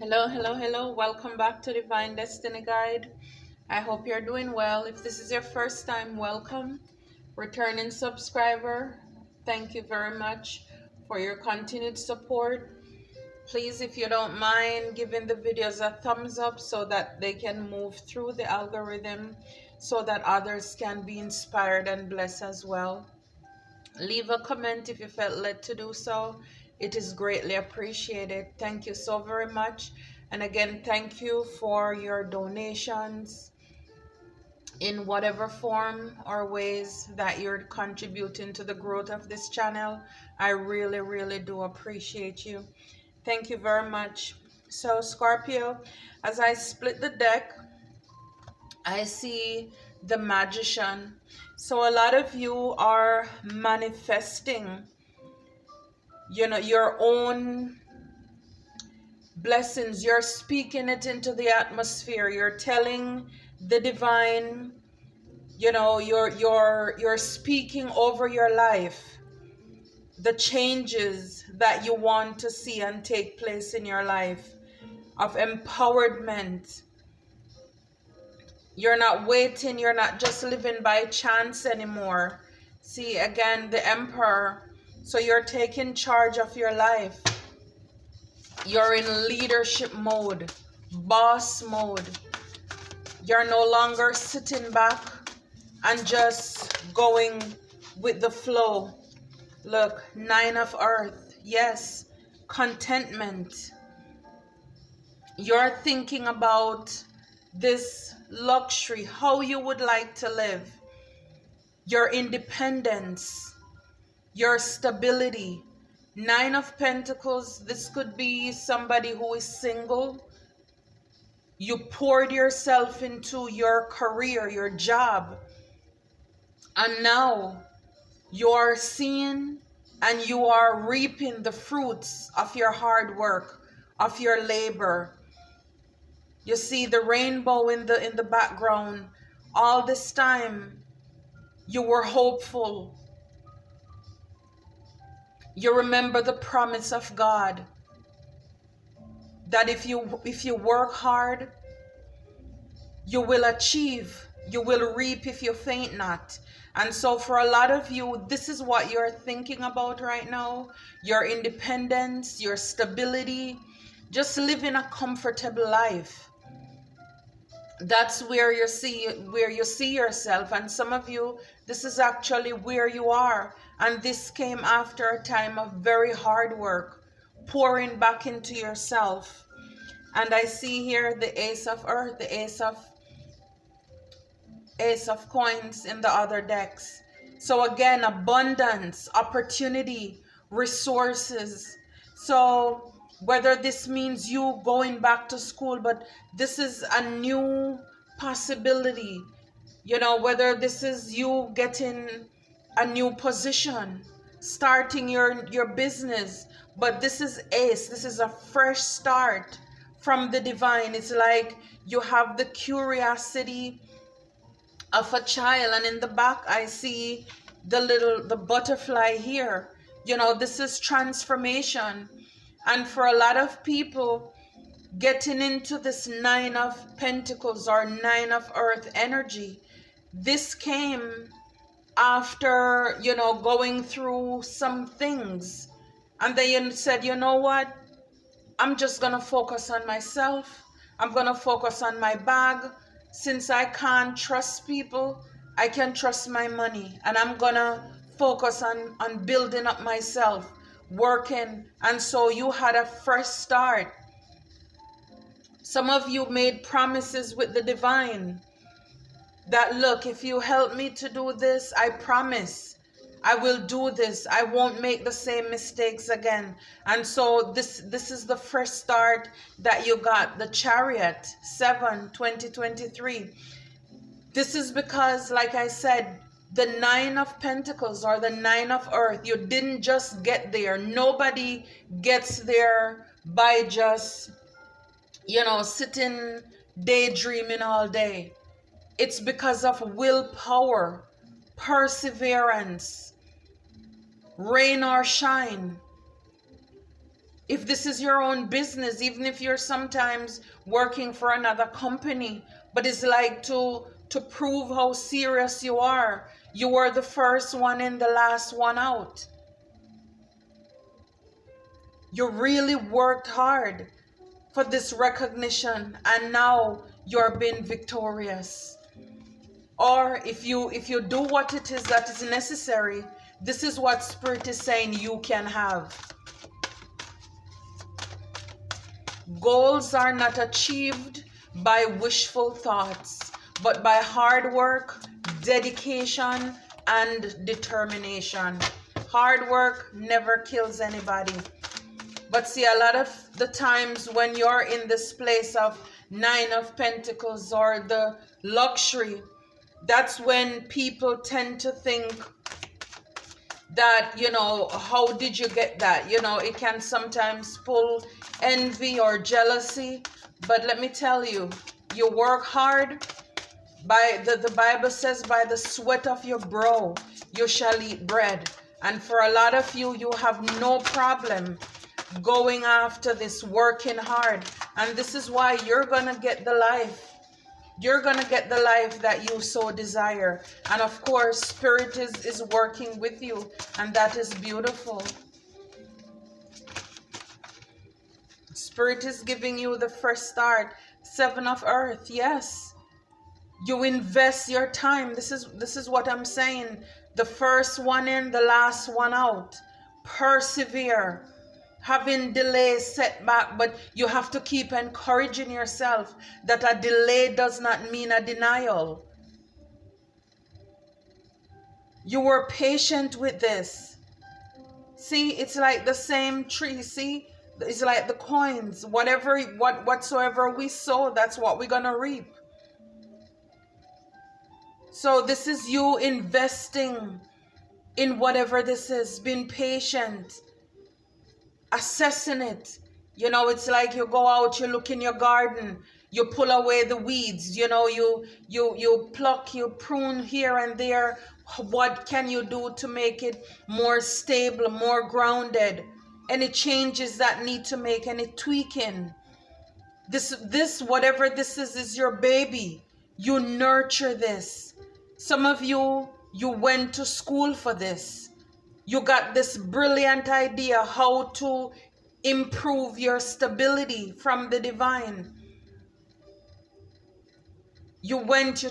Hello. Welcome back to Divine Destiny Guide. I hope you're doing well. If this is your first time, welcome. Returning subscriber, thank you very much for your continued support. Please, if you don't mind, giving the videos a thumbs up so that they can move through the algorithm so that others can be inspired and blessed as well. Leave a comment if you felt led to do so. It is greatly appreciated. Thank you so very much. And again, thank you for your donations in whatever form or ways that you're contributing to the growth of this channel. I really do appreciate you. Thank you very much. So Scorpio, as I split the deck, I see the Magician. So a lot of you are manifesting, your own blessings. You're speaking it into the atmosphere. You're telling the divine, you're speaking over your life the changes that you want to see and take place in your life of empowerment. You're not waiting. You're not just living by chance anymore. See, again, the Emperor. So you're taking charge of your life. You're in leadership mode, boss mode. You're no longer sitting back and just going with the flow. Look, 9 of Earth. Yes, contentment. You're thinking about this luxury, how you would like to live, your independence, your stability. 9 of Pentacles, this could be somebody who is single. You poured yourself into your career, your job, and now you're seeing and you are reaping the fruits of your hard work, of your labor. You see the rainbow in the background. All this time you were hopeful. You remember the promise of God that if you work hard, you will achieve, you will reap if you faint not. And so for a lot of you, this is what you're thinking about right now. Your independence, your stability, just living a comfortable life. That's where you see yourself. And some of you, this is actually where you are. And this came after a time of very hard work, pouring back into yourself. And I see here the Ace of Earth, the Ace of Coins in the other decks. So again, abundance, opportunity, resources. So whether this means you going back to school, but this is a new possibility. Whether this is you getting a new position, starting your business. But this is Ace. This is a fresh start from the divine. It's like you have the curiosity of a child, and in the back I see the butterfly here. This is transformation. And for a lot of people, getting into this 9 of Pentacles or 9 of Earth energy, this came after going through some things, and they said, you know what, I'm just gonna focus on myself. I'm gonna focus on my bag. Since I can't trust people, I can trust my money, and I'm gonna focus on building up myself, working. And so you had a fresh start. Some of you made promises with the divine that, look, if you help me to do this, I promise I will do this. I won't make the same mistakes again. And so this is the fresh start that you got. The Chariot, 7, 2023. This is because, like I said, the 9 of Pentacles or the 9 of Earth, you didn't just get there. Nobody gets there by just, sitting daydreaming all day. It's because of willpower, perseverance, rain or shine. If this is your own business, even if you're sometimes working for another company, but it's like to prove how serious you are. You were the first one in, the last one out. You really worked hard for this recognition, and now you're being victorious. Or if you do what it is that is necessary, this is what Spirit is saying you can have. Goals are not achieved by wishful thoughts, but by hard work, dedication, and determination. Hard work never kills anybody. But see, a lot of the times when you're in this place of Nine of Pentacles or the luxury, that's when people tend to think that, you know, how did you get that? You know, it can sometimes pull envy or jealousy. But let me tell you, you work hard. By the Bible says, by the sweat of your brow, you shall eat bread. And for a lot of you, you have no problem going after this, working hard. And this is why you're going to get the life. You're going to get the life that you so desire. And of course, Spirit is working with you. And that is beautiful. Spirit is giving you the fresh start. Seven of Earth, yes. You invest your time. This is what I'm saying. The first one in, the last one out. Persevere. Having delays, setback, but you have to keep encouraging yourself that a delay does not mean a denial. You were patient with this. See, it's like the same tree. See, it's like the coins. Whatsoever we sow, that's what we're gonna reap. So this is you investing in whatever this is, being patient. Assessing it. You know, it's like you go out, you look in your garden, you pull away the weeds, you know, you pluck, you prune here and there. What can you do to make it more stable, more grounded? Any changes that need to make, any tweaking. This whatever this is your baby. You nurture this. Some of you went to school for this. You got this brilliant idea how to improve your stability from the divine. You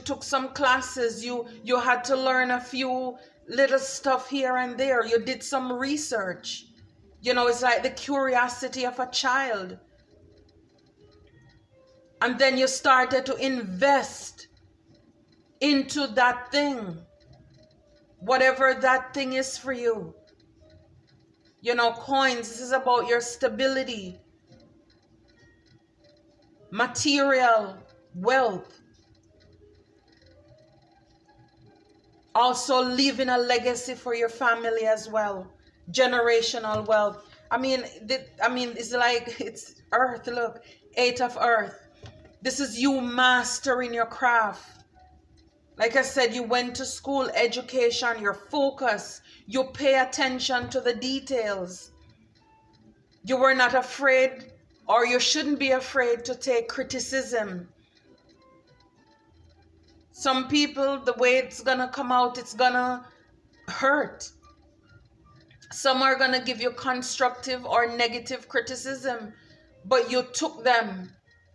took some classes, you had to learn a few little stuff here and there. You did some research. You know, it's like the curiosity of a child. And then you started to invest into that thing. Whatever that thing is for you. You know, coins, this is about your stability. Material, wealth. Also leaving a legacy for your family as well. Generational wealth. I mean, it's like, it's Earth, look. Eight of Earth. This is you mastering your craft. Like I said, you went to school, education, your focus. You pay attention to the details. You were not afraid, or you shouldn't be afraid to take criticism. Some people, the way it's going to come out, it's going to hurt. Some are going to give you constructive or negative criticism, but you took them.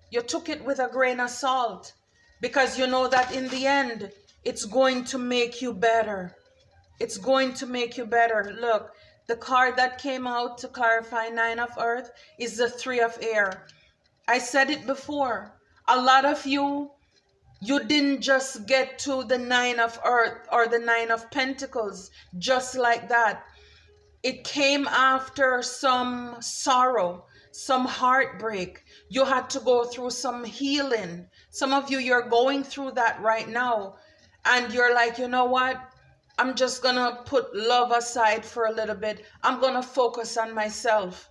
You took it with a grain of salt. Because you know that in the end, it's going to make you better. It's going to make you better. Look, the card that came out to clarify Nine of Earth is the Three of Air. I said it before. A lot of you didn't just get to the Nine of Earth or the Nine of Pentacles just like that. It came after some sorrow, some heartbreak. You had to go through some healing. Some of you, you're going through that right now. And you're like, you know what? I'm just going to put love aside for a little bit. I'm going to focus on myself.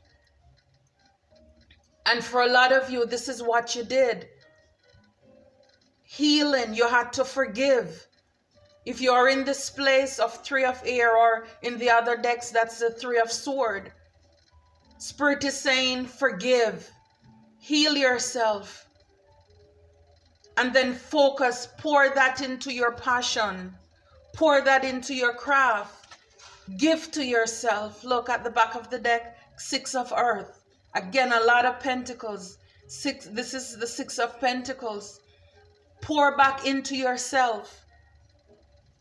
And for a lot of you, this is what you did. Healing, you had to forgive. If you are in this place of Three of Air, or in the other decks, that's the Three of Sword. Spirit is saying, forgive, heal yourself, and then focus, pour that into your passion, pour that into your craft, give to yourself. Look at the back of the deck, 6 of Earth. Again, a lot of Pentacles. This is the 6 of Pentacles. Pour back into yourself.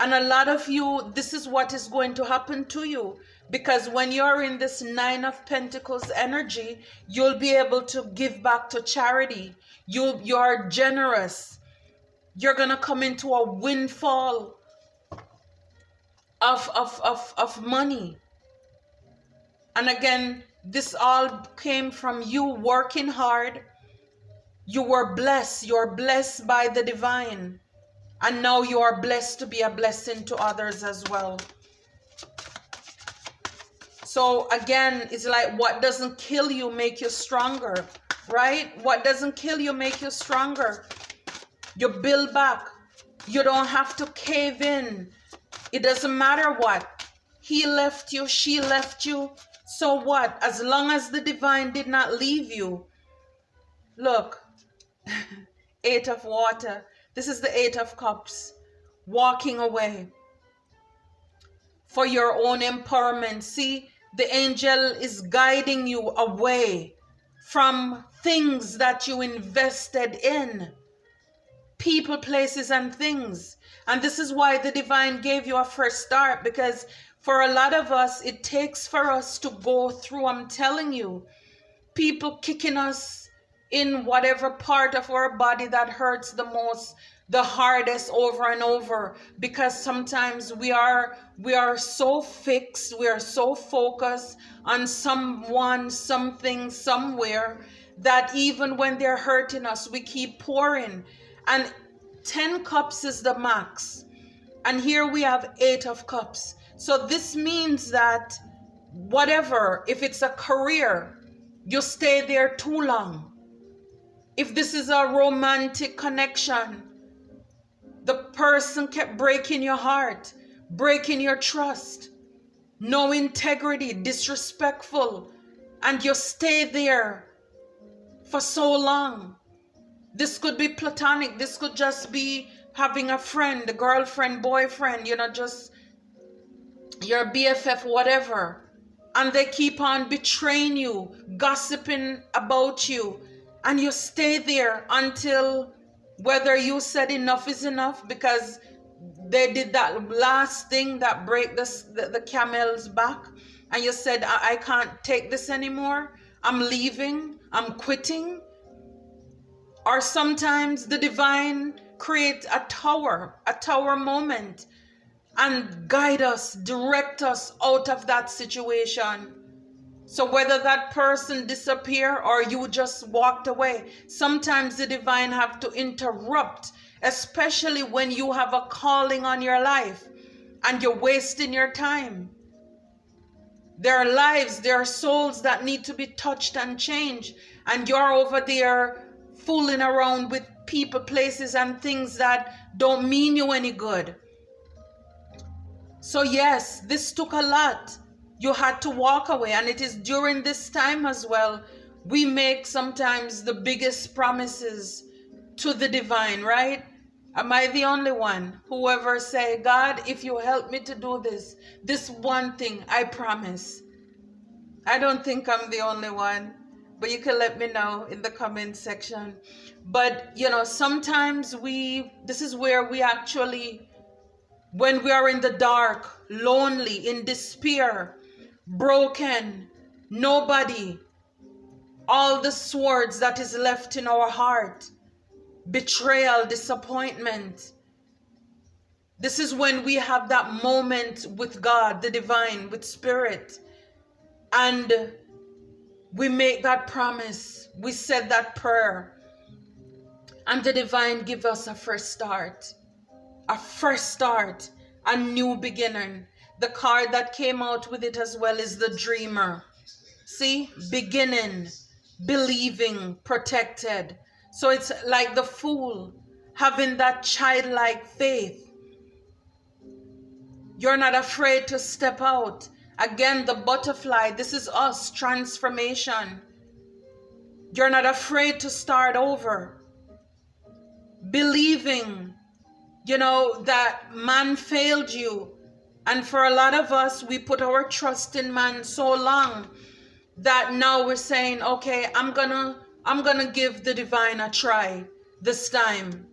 And a lot of you, this is what is going to happen to you. Because when you're in this 9 of Pentacles energy, you'll be able to give back to charity. You're generous. You're going to come into a windfall of money. And again, this all came from you working hard. You were blessed. You're blessed by the divine. And now you are blessed to be a blessing to others as well. So again, it's like what doesn't kill you make you stronger, right? What doesn't kill you make you stronger. You build back. You don't have to cave in. It doesn't matter what. He left you, she left you. So what? As long as the divine did not leave you. Look, 8 of water. This is the 8 of cups. Walking away for your own empowerment. See, the angel is guiding you away from things that you invested in. People, places, and things. And this is why the divine gave you a fresh start, because for a lot of us, it takes for us to go through, I'm telling you, people kicking us in whatever part of our body that hurts the most, the hardest, over and over, because sometimes we are so fixed, we are so focused on someone, something, somewhere, that even when they're hurting us, we keep pouring. And 10 cups is the max. And here we have 8 of cups. So this means that whatever, if it's a career, you stay there too long. If this is a romantic connection, the person kept breaking your heart, breaking your trust, no integrity, disrespectful, and you stay there for so long. This could be platonic. This could just be having a friend, a girlfriend, boyfriend, just your BFF, whatever. And they keep on betraying you, gossiping about you. And you stay there until whether you said enough is enough, because they did that last thing that break the camel's back. And you said, I can't take this anymore. I'm leaving. I'm quitting. Or sometimes the divine creates a tower moment, and guide us, direct us out of that situation. So whether that person disappear or you just walked away, sometimes the divine have to interrupt, especially when you have a calling on your life and you're wasting your time. There are lives, there are souls that need to be touched and changed, and you're over there fooling around with people, places, and things that don't mean you any good. So yes, this took a lot. You had to walk away, and it is during this time as well we make sometimes the biggest promises to the divine, right? Am I the only one who ever say, God, if you help me to do this one thing, I promise? I don't think I'm the only one, but you can let me know in the comment section. But sometimes this is where we actually, when we are in the dark, lonely, in despair, broken, nobody, all the swords that is left in our heart, betrayal, disappointment. This is when we have that moment with God, the divine, with spirit, and we make that promise, we said that prayer, and the divine give us a fresh start, a new beginning. The card that came out with it as well is the dreamer. See, beginning, believing, protected. So it's like the fool having that childlike faith. You're not afraid to step out Again, the butterfly, this is us, transformation. You're not afraid to start over. Believing, that man failed you. And for a lot of us, we put our trust in man so long that now we're saying, okay, I'm gonna give the divine a try this time.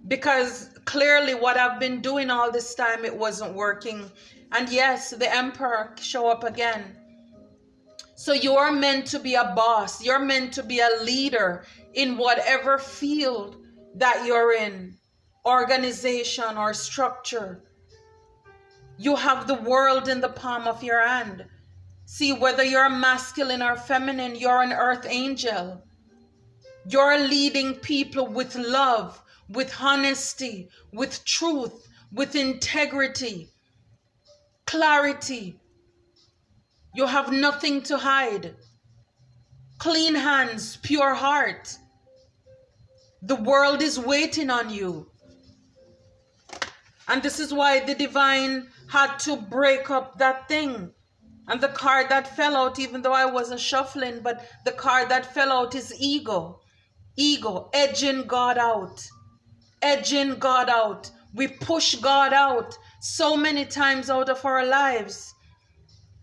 Because clearly what I've been doing all this time, it wasn't working. And yes, the emperor show up again. So you are meant to be a boss. You're meant to be a leader in whatever field that you're in, organization or structure. You have the world in the palm of your hand. See, whether you're masculine or feminine, you're an earth angel. You're leading people with love, with honesty, with truth, with integrity, clarity. You have nothing to hide. Clean hands, pure heart. The world is waiting on you. And this is why the divine had to break up that thing. And the card that fell out, even though I wasn't shuffling, but the card that fell out is ego. Ego, edging God out. Edging God out. We push God out so many times out of our lives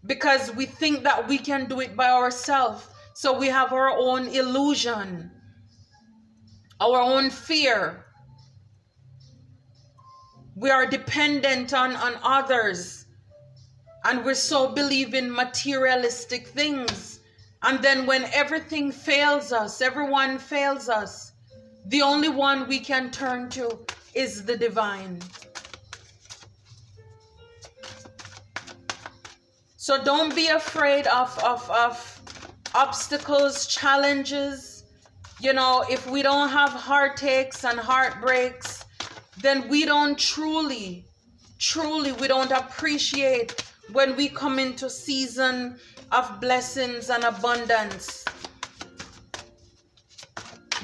because we think that we can do it by ourselves. So we have our own illusion, our own fear. We are dependent on others, and we're so believe in materialistic things. And then when everything fails us, everyone fails us, the only one we can turn to is the divine. So don't be afraid of obstacles, challenges. If we don't have heartaches and heartbreaks, then we don't truly, we don't appreciate when we come into season of blessings and abundance.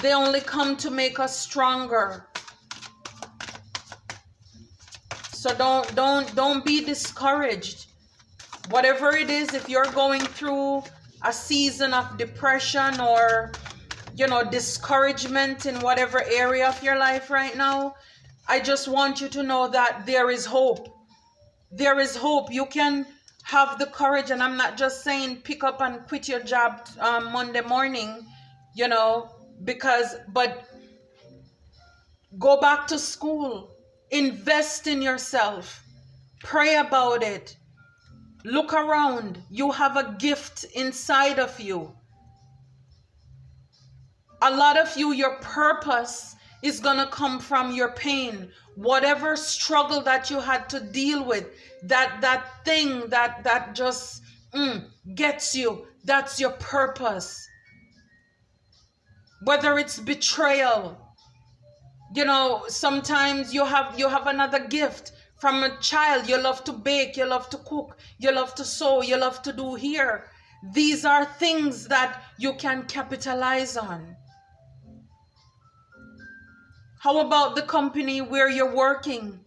They only come to make us stronger. So don't be discouraged. Whatever it is, if you're going through a season of depression or discouragement in whatever area of your life right now, I just want you to know that there is hope. There is hope. You can have the courage, and I'm not just saying pick up and quit your job Monday morning, but go back to school, invest in yourself, pray about it, look around. You have a gift inside of you. A lot of you, your purpose is going to come from your pain. Whatever struggle that you had to deal with, that thing that just gets you, that's your purpose. Whether it's betrayal, sometimes you have another gift from a child. You love to bake, you love to cook, you love to sew, you love to do hair. These are things that you can capitalize on. How about the company where you're working?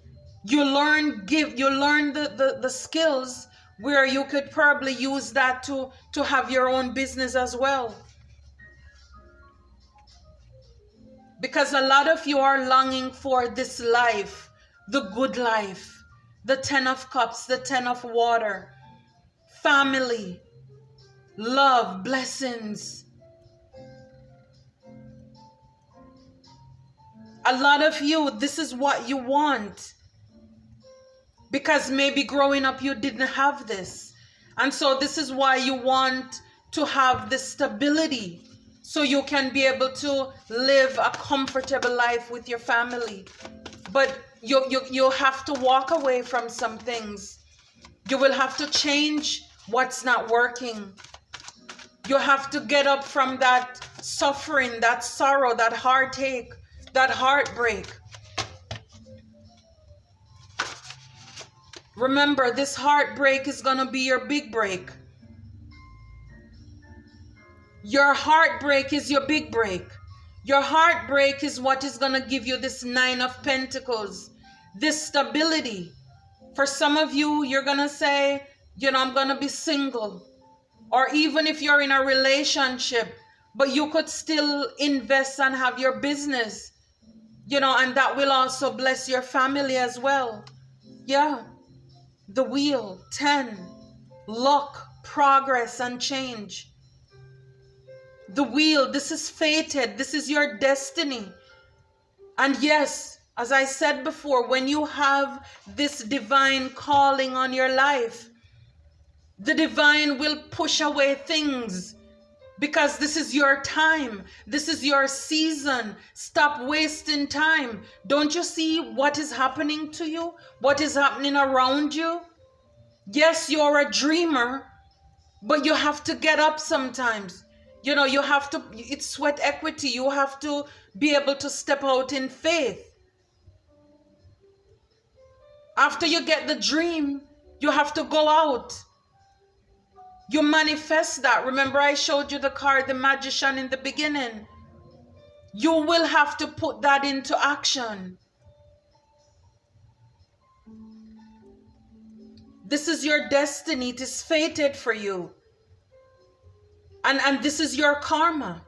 You learn the skills where you could probably use that to have your own business as well. Because a lot of you are longing for this life, the good life, the 10 of cups, the 10 of water, family, love, blessings. A lot of you, this is what you want. Because maybe growing up you didn't have this. And so this is why you want to have the stability, so you can be able to live a comfortable life with your family. But you have to walk away from some things. You will have to change what's not working. You have to get up from that suffering, that sorrow, that heartache, that heartbreak. Remember, this heartbreak is going to be your big break. Your heartbreak is your big break. Your heartbreak is what is going to give you this 9 of Pentacles, this stability. For some of you, you're going to say, I'm going to be single. Or even if you're in a relationship, but you could still invest and have your business, and that will also bless your family as well. Yeah. The wheel, 10, luck, progress, and change. The wheel, this is fated. This is your destiny. And yes, as I said before, when you have this divine calling on your life, the divine will push away things because this is your time. This is your season. Stop wasting time. Don't you see what is happening to you? What is happening around you? Yes, you're a dreamer, but you have to get up sometimes. You have to, it's sweat equity. You have to be able to step out in faith. After you get the dream, you have to go out. You manifest that. Remember, I showed you the card, the magician, in the beginning. You will have to put that into action. This is your destiny. It is fated for you. And this is your karma.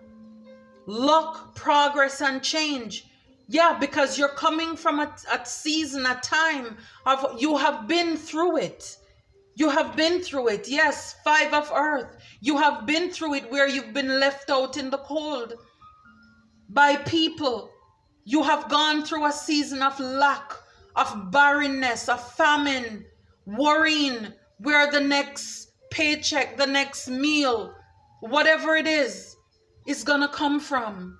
Luck, progress, and change. Yeah, because you're coming from a season, a time of, you have been through it. You have been through it. Yes, 5 of earth. You have been through it where you've been left out in the cold by people. You have gone through a season of lack, of barrenness, of famine, worrying where the next paycheck, the next meal, whatever it is gonna come from.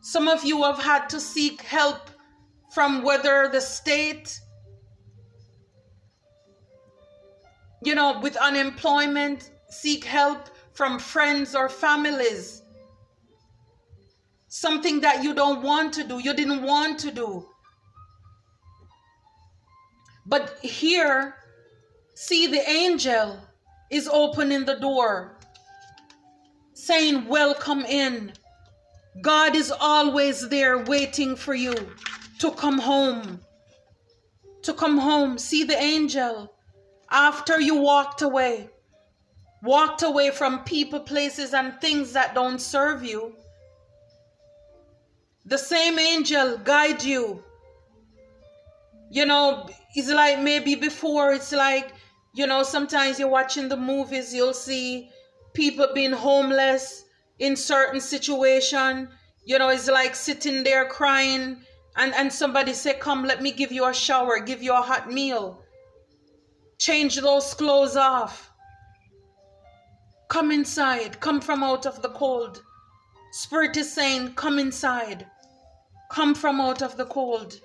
Some of you have had to seek help from whether the state, with unemployment, seek help from friends or families. Something that you don't want to do, you didn't want to do. But here, see, the angel is opening the door, saying, welcome in. God is always there waiting for you to come home. To come home. See the angel. After you walked away from people, places, and things that don't serve you, the same angel guide you. It's like maybe before, it's like, sometimes you're watching the movies, you'll see people being homeless in certain situation. It's like sitting there crying and somebody say, come, let me give you a shower, give you a hot meal. Change those clothes off. Come inside. Come from out of the cold. Spirit is saying, come inside. Come from out of the cold.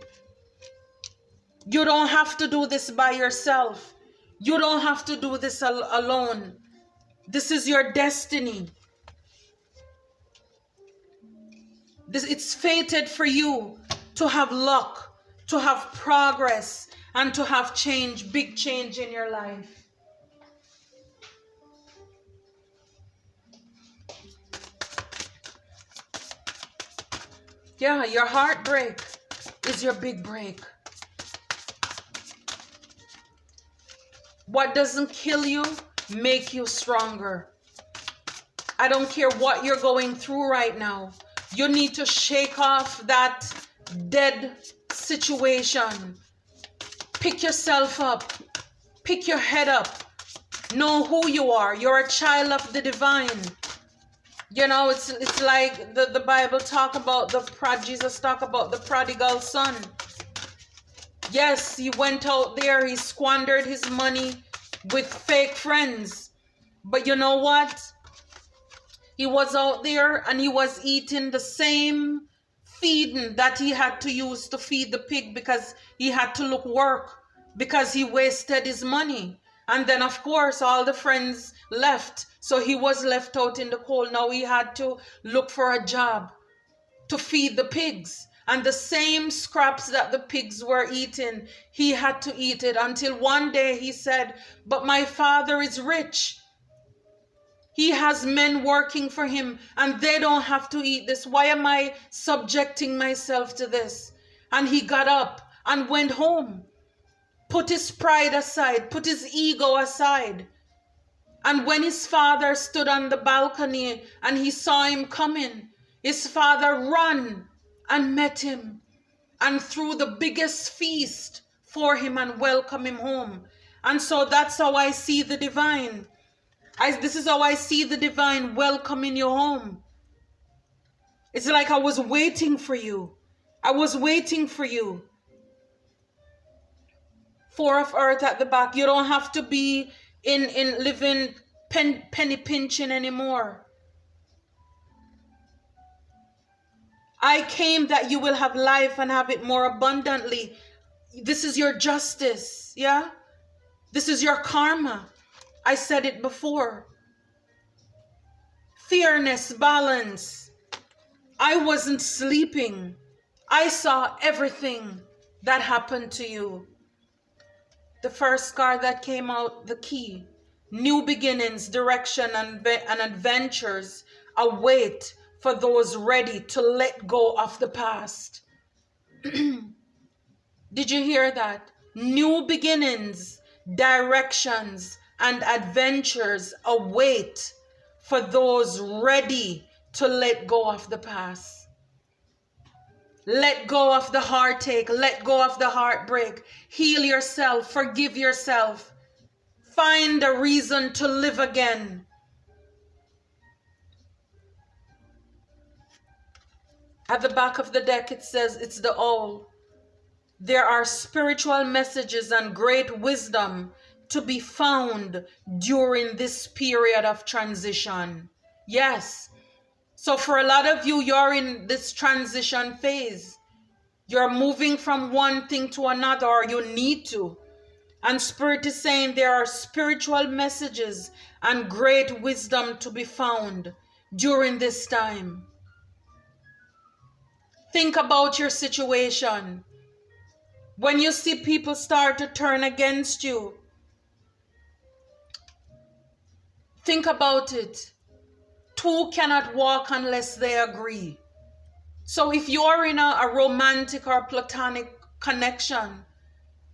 You don't have to do this by yourself. You don't have to do this alone. This is your destiny. It's fated for you to have luck, to have progress, and to have change, big change in your life. Yeah, your heartbreak is your big break. What doesn't kill you, make you stronger. I don't care what you're going through right now. You need to shake off that dead situation. Pick yourself up. Pick your head up. Know who you are. You're a child of the divine. It's like the Bible talk about Jesus talk about the prodigal son. Yes, he went out there, he squandered his money with fake friends. But you know what? He was out there and he was eating the same feeding that he had to use to feed the pig, because he had to work because he wasted his money. And then, of course, all the friends left. So he was left out in the cold. Now he had to look for a job to feed the pigs. And the same scraps that the pigs were eating, he had to eat it, until one day he said, but my father is rich. He has men working for him and they don't have to eat this. Why am I subjecting myself to this? And he got up and went home. put his pride aside, put his ego aside. And when his father stood on the balcony and he saw him coming, his father ran and met him and threw the biggest feast for him and welcomed him home. And so that's how I see the divine. This is how I see the divine welcoming you home. It's like I was waiting for you. I was waiting for you. Four of Earth at the back. You don't have to be in living penny pinching anymore. I came that you will have life and have it more abundantly. This is your justice, yeah? This is your karma. I said it before. Fairness, balance. I wasn't sleeping. I saw everything that happened to you. The first card that came out, the key. New beginnings, direction, and adventures await for those ready to let go of the past. Did you hear that? New beginnings, directions, and adventures await for those ready to let go of the past. Let go of the heartache. Let go of the heartbreak. Heal yourself. Forgive yourself. Find a reason to live again. At the back of the deck, it says it's the owl. There are spiritual messages and great wisdom to be found during this period of transition. Yes. So for a lot of you, you're in this transition phase. You're moving from one thing to another, or you need to. And Spirit is saying there are spiritual messages and great wisdom to be found during this time. Think about your situation. When you see people start to turn against you, think about it. Two cannot walk unless they agree. So if you're in a romantic or platonic connection,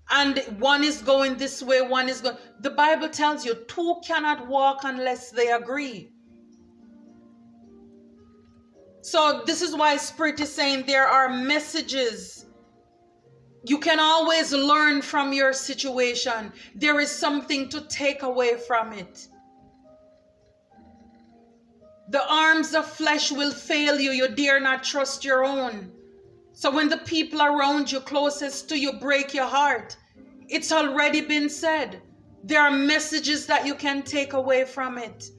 and one is going this way, one is going, the Bible tells you two cannot walk unless they agree. So this is why Spirit is saying there are messages. You can always learn from your situation. There is something to take away from it. The arms of flesh will fail you. You dare not trust your own. So when the people around you, closest to you, break your heart, it's already been said. There are messages that you can take away from it.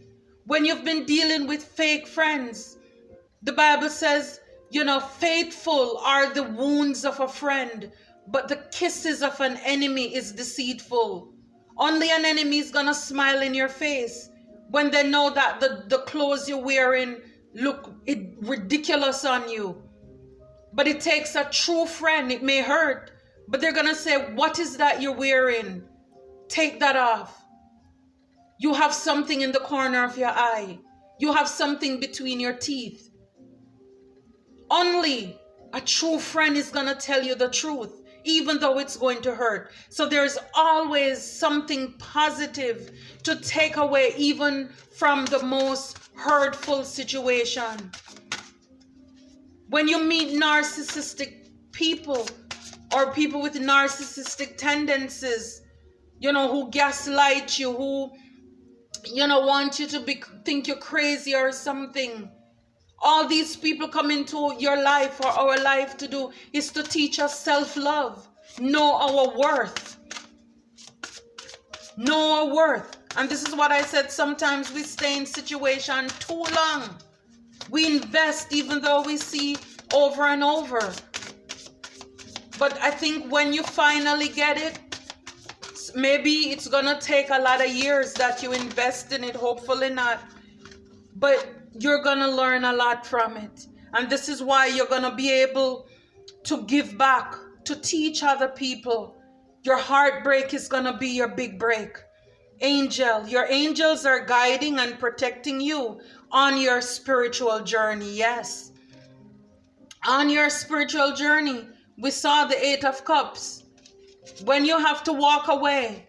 When you've been dealing with fake friends, the Bible says, faithful are the wounds of a friend, but the kisses of an enemy is deceitful. Only an enemy is going to smile in your face when they know that the clothes you're wearing look ridiculous on you. But it takes a true friend. It may hurt, but they're going to say, what is that you're wearing? Take that off. You have something in the corner of your eye. You have something between your teeth. Only a true friend is going to tell you the truth, even though it's going to hurt. So there's always something positive to take away, even from the most hurtful situation. When you meet narcissistic people or people with narcissistic tendencies, who gaslight you, who, want you to think you're crazy or something. All these people come into your life, or our life, to do is to teach us self-love, know our worth. Know our worth. And this is what I said, sometimes we stay in situation too long. We invest even though we see over and over. But I think when you finally get it, maybe it's gonna take a lot of years that you invest in it, hopefully not. But you're gonna learn a lot from it. And this is why you're gonna be able to give back, to teach other people. Your heartbreak is gonna be your big break. Your angels are guiding and protecting you on your spiritual journey. Yes. On your spiritual journey, we saw the 8 of Cups. When you have to walk away,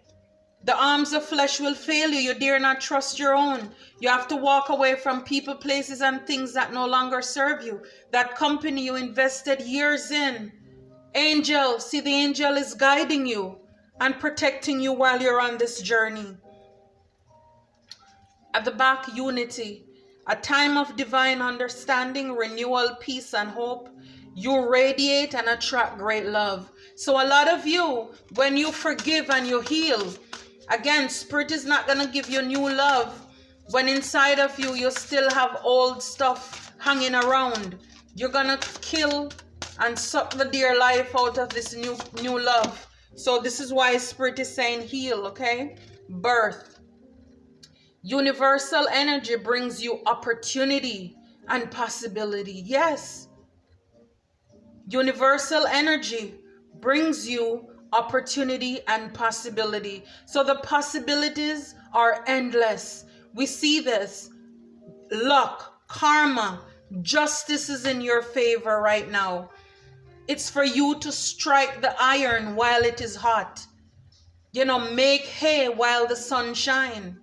the arms of flesh will fail you. You dare not trust your own. You have to walk away from people, places, and things that no longer serve you. That company you invested years in. Angel, see, the angel is guiding you and protecting you while you're on this journey. At the back, unity. A time of divine understanding, renewal, peace, and hope. You radiate and attract great love. So a lot of you, when you forgive and you heal, again, Spirit is not going to give you new love when inside of you, you still have old stuff hanging around. You're going to kill and suck the dear life out of this new love. So this is why Spirit is saying heal, okay? Birth. Universal energy brings you opportunity and possibility. Yes. Universal energy brings you opportunity and possibility. So the possibilities are endless. We see this. Luck, karma, justice is in your favor right now. It's for you to strike the iron while it is hot. You know, make hay while the sun shines.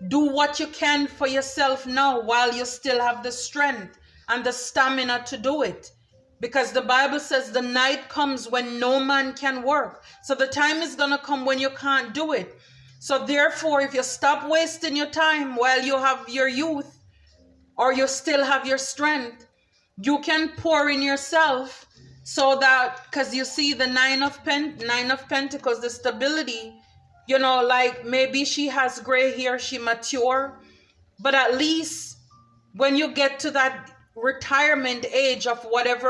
Do what you can for yourself now while you still have the strength and the stamina to do it. Because the Bible says the night comes when no man can work. So the time is going to come when you can't do it. So therefore, if you stop wasting your time while you have your youth or you still have your strength, you can pour in yourself so that, because you see the Nine of Pentacles, the stability, you know, like maybe she has gray hair, she mature, but at least when you get to that retirement age of whatever